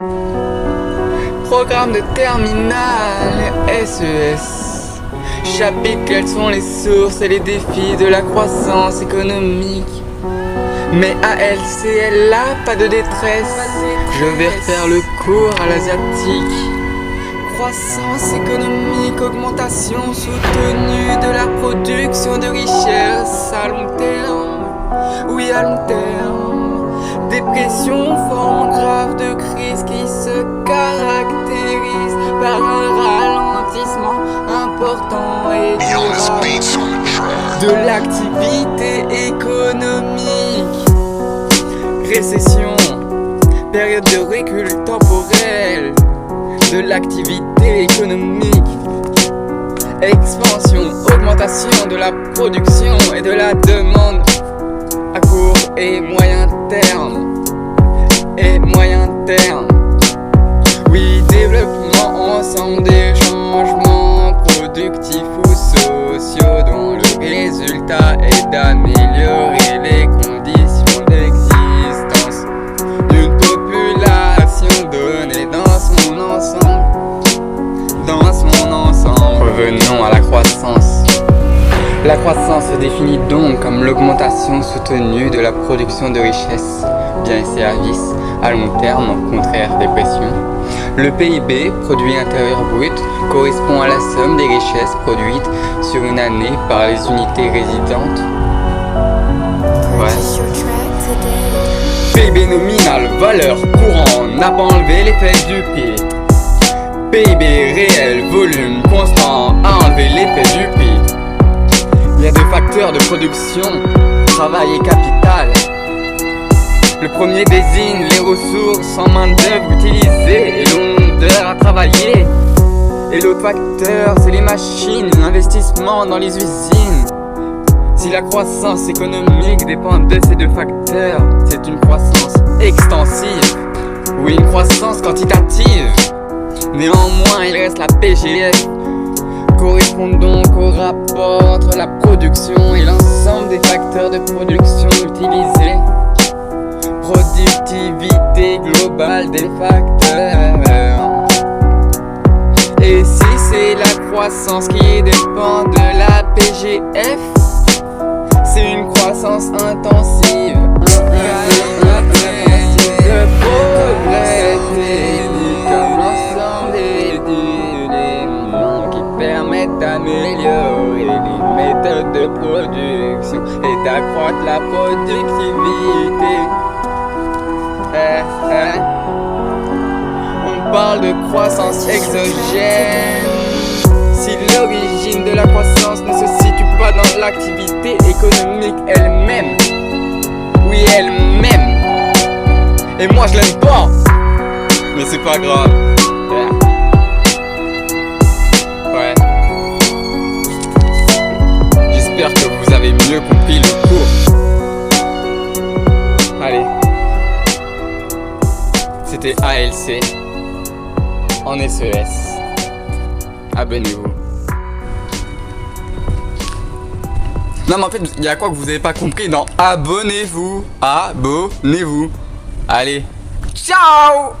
Programme de terminale SES. Chapitre: quelles sont les sources et les défis de la croissance économique. Mais ALC est là, pas de détresse. Je vais refaire le cours à l'asiatique. Croissance économique, augmentation soutenue de la production de richesse à long terme. Oui, à long terme. Dépression, forme grave de crise qui se caractérise par un ralentissement important et durable de l'activité économique. Récession, période de recul temporel de l'activité économique. Expansion, augmentation de la production et de la demande à court et moyen terme. Oui, développement ensemble des changements productifs ou sociaux dont le résultat est d'améliorer les conditions d'existence d'une population donnée dans son ensemble. Revenons à la croissance. La croissance se définit donc comme l'augmentation soutenue de la production de richesses, biens et services à long terme, contraire dépression. Le PIB, produit intérieur brut, correspond à la somme des richesses produites sur une année par les unités résidentes. PIB nominal, valeur courante, n'a pas enlevé l'effet du PIB. PIB réel, volume constant, a enlevé l'effet du PIB. Il y a deux facteurs de production, travail et capital. Le premier désigne les ressources en main-d'œuvre utilisées et nombre d'heures à travailler. Et l'autre facteur, c'est les machines, l'investissement dans les usines. Si la croissance économique dépend de ces deux facteurs, c'est une croissance extensive, ou une croissance quantitative. Néanmoins, il reste la PGF, correspond donc au rapport entre la production et l'ensemble des facteurs de production utilisés. Productivité globale des facteurs. Et si c'est la croissance qui dépend de la PGF, c'est une croissance intensive. De progresser comme l'ensemble des éléments qui permettent d'améliorer les méthodes de production et d'accroître la productivité. On parle de croissance exogène. Si l'origine de la croissance ne se situe pas dans l'activité économique elle-même, oui, elle-même, et moi je l'aime pas, mais c'est pas grave. Ouais. J'espère que vous avez mieux compris le cours. Allez. C'était ALC en SES. Abonnez-vous. Non mais en fait, il y a quoi que vous avez pas compris dans abonnez-vous. Abonnez-vous. Allez. Ciao.